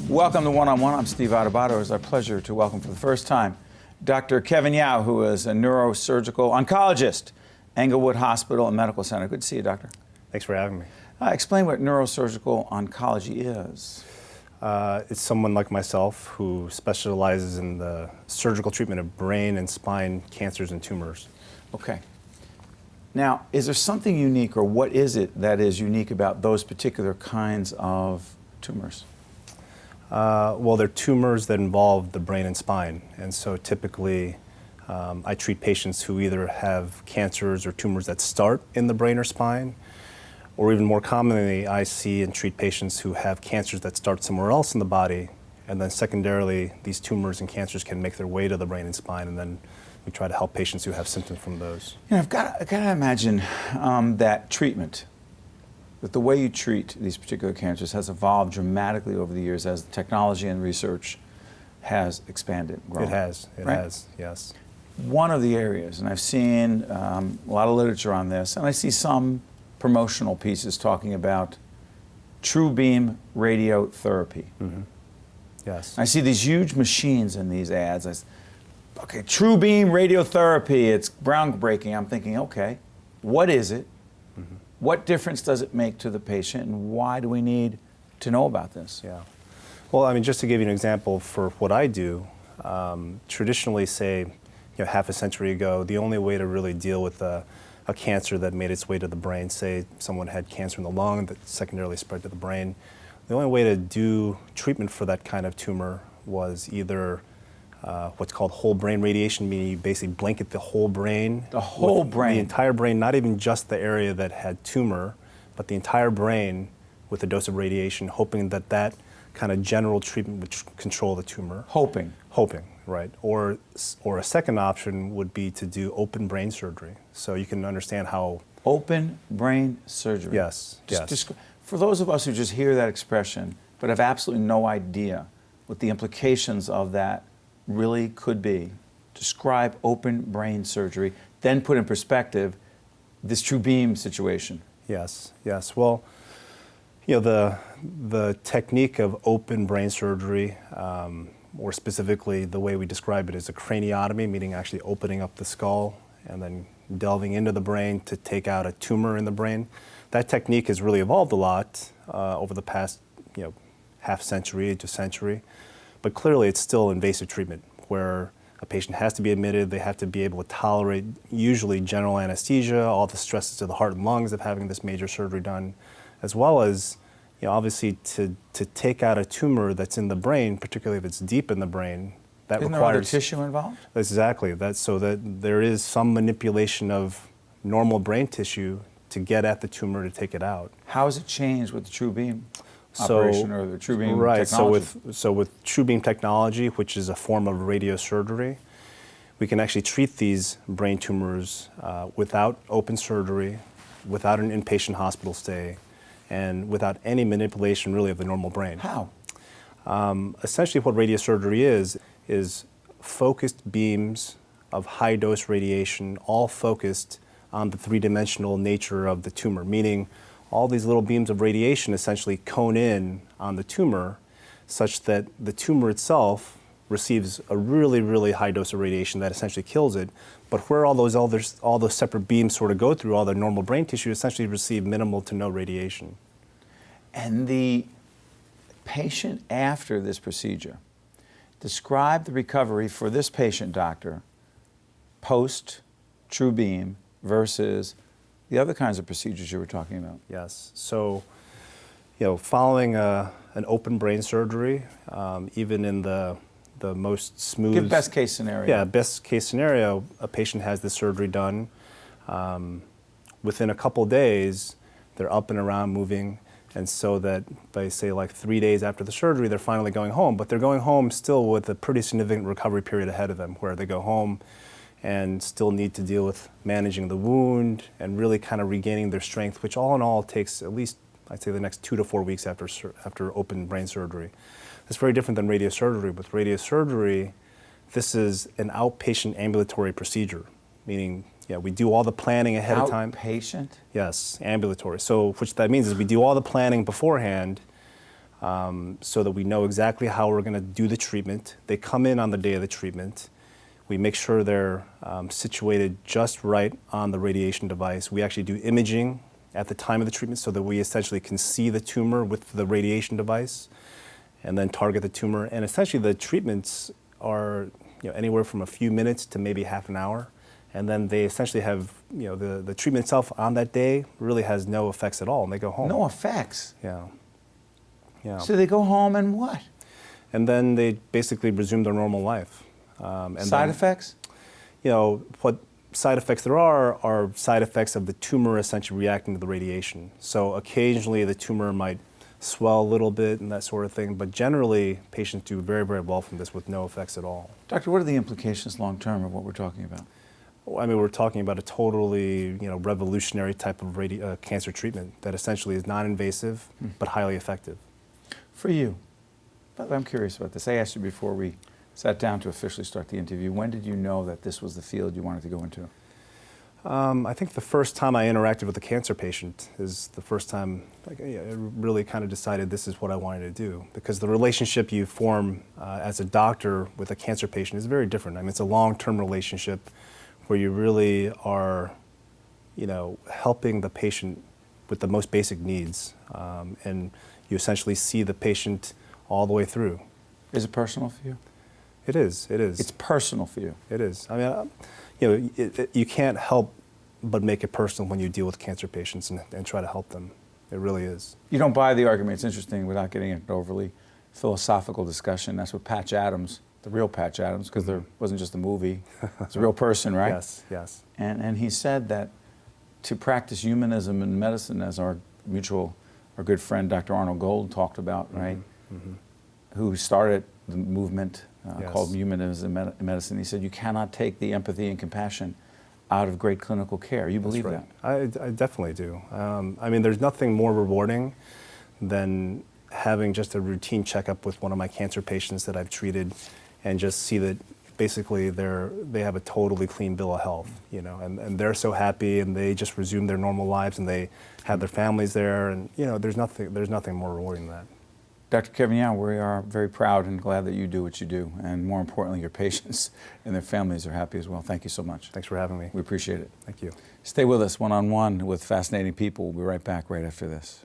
Welcome to One-on-One. I'm Steve Adubato. It's our pleasure to welcome for the first time Dr. Kevin Yao, who is a neurosurgical oncologist, Englewood Hospital and Medical Center. Good to see you, doctor. Thanks for having me. Explain what neurosurgical oncology is. It's someone like myself who specializes in the surgical treatment of brain and spine cancers and tumors. Okay. Now, is there something unique, or what is it that is unique about those particular kinds of tumors? Well, they're tumors that involve the brain and spine, and so typically I treat patients who either have cancers or tumors that start in the brain or spine, or even more commonly, I see and treat patients who have cancers that start somewhere else in the body, and then secondarily, these tumors and cancers can make their way to the brain and spine, and then we try to help patients who have symptoms from those. You know, I've got to imagine that treatment, that the way you treat these particular cancers has evolved dramatically over the years as the technology and research has expanded, grown. It has, yes. One of the areas, and I've seen a lot of literature on this, and I see some promotional pieces talking about TrueBeam radiotherapy. Mm-hmm. Yes. I see these huge machines in these ads. Okay, TrueBeam radiotherapy, it's groundbreaking. I'm thinking, okay, what is it? Mm-hmm. What difference does it make to the patient, and why do we need to know about this? Yeah. Well, I mean, just to give you an example for what I do, traditionally, say, half a century ago, the only way to really deal with a cancer that made its way to the brain, say someone had cancer in the lung that secondarily spread to the brain, the only way to do treatment for that kind of tumor was either what's called whole brain radiation, meaning you basically blanket the whole brain. The whole brain? The entire brain, not even just the area that had tumor, but the entire brain with a dose of radiation, hoping that that kind of general treatment would control the tumor. Hoping, right. Or a second option would be to do open brain surgery. So you can understand how... Open brain surgery? Yes, yes. For those of us who just hear that expression, but have absolutely no idea what the implications of that really could be, describe open brain surgery, then put in perspective this TrueBeam situation. Yes. Well, the technique of open brain surgery, or specifically the way we describe it is a craniotomy, meaning actually opening up the skull and then delving into the brain to take out a tumor in the brain. That technique has really evolved a lot over the past half century to century. But clearly, it's still invasive treatment where a patient has to be admitted, they have to be able to tolerate usually general anesthesia, all the stresses to the heart and lungs of having this major surgery done, as well as, obviously to take out a tumor that's in the brain, particularly if it's deep in the brain, that Isn't requires... there other tissue involved? Exactly, so that there is some manipulation of normal brain tissue to get at the tumor to take it out. How has it changed with the TrueBeam operation or the TrueBeam technology? So with TrueBeam technology, which is a form of radiosurgery, we can actually treat these brain tumors without open surgery, without an inpatient hospital stay, and without any manipulation really of the normal brain. How? Essentially what radiosurgery is focused beams of high-dose radiation, all focused on the three-dimensional nature of the tumor, meaning all these little beams of radiation essentially cone in on the tumor such that the tumor itself receives a really, really high dose of radiation that essentially kills it. But where all those separate beams sort of go through, all the normal brain tissue essentially receive minimal to no radiation. And the patient after this procedure, describe the recovery for this patient, doctor, post TrueBeam versus the other kinds of procedures you were talking about. Yes. So, following an open brain surgery, even in the most smooth... Give best case scenario. Yeah, best case scenario, a patient has this surgery done. Within a couple days, they're up and around moving, and so that by, say, like 3 days after the surgery, they're finally going home. But they're going home still with a pretty significant recovery period ahead of them, where they go home and still need to deal with managing the wound and really kind of regaining their strength, which all in all takes at least, I'd say, the next 2 to 4 weeks after open brain surgery. It's very different than radiosurgery. With radiosurgery, this is an outpatient ambulatory procedure, meaning we do all the planning ahead of time. Outpatient? Yes, ambulatory. So which that means is we do all the planning beforehand, so that we know exactly how we're going to do the treatment. They come in on the day of the treatment. We make sure they're situated just right on the radiation device. We actually do imaging at the time of the treatment so that we essentially can see the tumor with the radiation device and then target the tumor. And essentially the treatments are anywhere from a few minutes to maybe half an hour. And then they essentially have, the treatment itself on that day really has no effects at all, and they go home. No effects? Yeah. Yeah. So they go home and what? And then they basically resume their normal life. Side effects? What side effects there are side effects of the tumor essentially reacting to the radiation. So occasionally the tumor might swell a little bit and that sort of thing, but generally patients do very, very well from this with no effects at all. Doctor, what are the implications long term of what we're talking about? I mean, we're talking about a totally, revolutionary type of cancer treatment that essentially is non-invasive but highly effective. For you, but I'm curious about this. I asked you before we sat down to officially start the interview. When did you know that this was the field you wanted to go into? I think the first time I interacted with a cancer patient is the first time I really kind of decided this is what I wanted to do, because the relationship you form as a doctor with a cancer patient is very different. I mean, it's a long-term relationship where you really are, helping the patient with the most basic needs, and you essentially see the patient all the way through. Is it personal for you? It is. It is. It's personal for you. It is. I mean, you can't help but make it personal when you deal with cancer patients and try to help them. It really is. You don't buy the argument. It's interesting, without getting into an overly philosophical discussion. That's what Patch Adams, the real Patch Adams, because there wasn't just a movie, it's a real person, right? Yes, yes. And he said that to practice humanism in medicine, as our good friend Dr. Arnold Gold talked about, right? Who started the movement Yes. called humanism in medicine. He said you cannot take the empathy and compassion out of great clinical care. You believe That's that? right. I definitely do. I mean, there's nothing more rewarding than having just a routine checkup with one of my cancer patients that I've treated and just see that basically they have a totally clean bill of health, and they're so happy and they just resume their normal lives and they have their families there, and there's nothing more rewarding than that. Dr. Kevin Young, we are very proud and glad that you do what you do, and more importantly, your patients and their families are happy as well. Thank you so much. Thanks for having me. We appreciate it. Thank you. Stay with us one-on-one with fascinating people. We'll be right back right after this.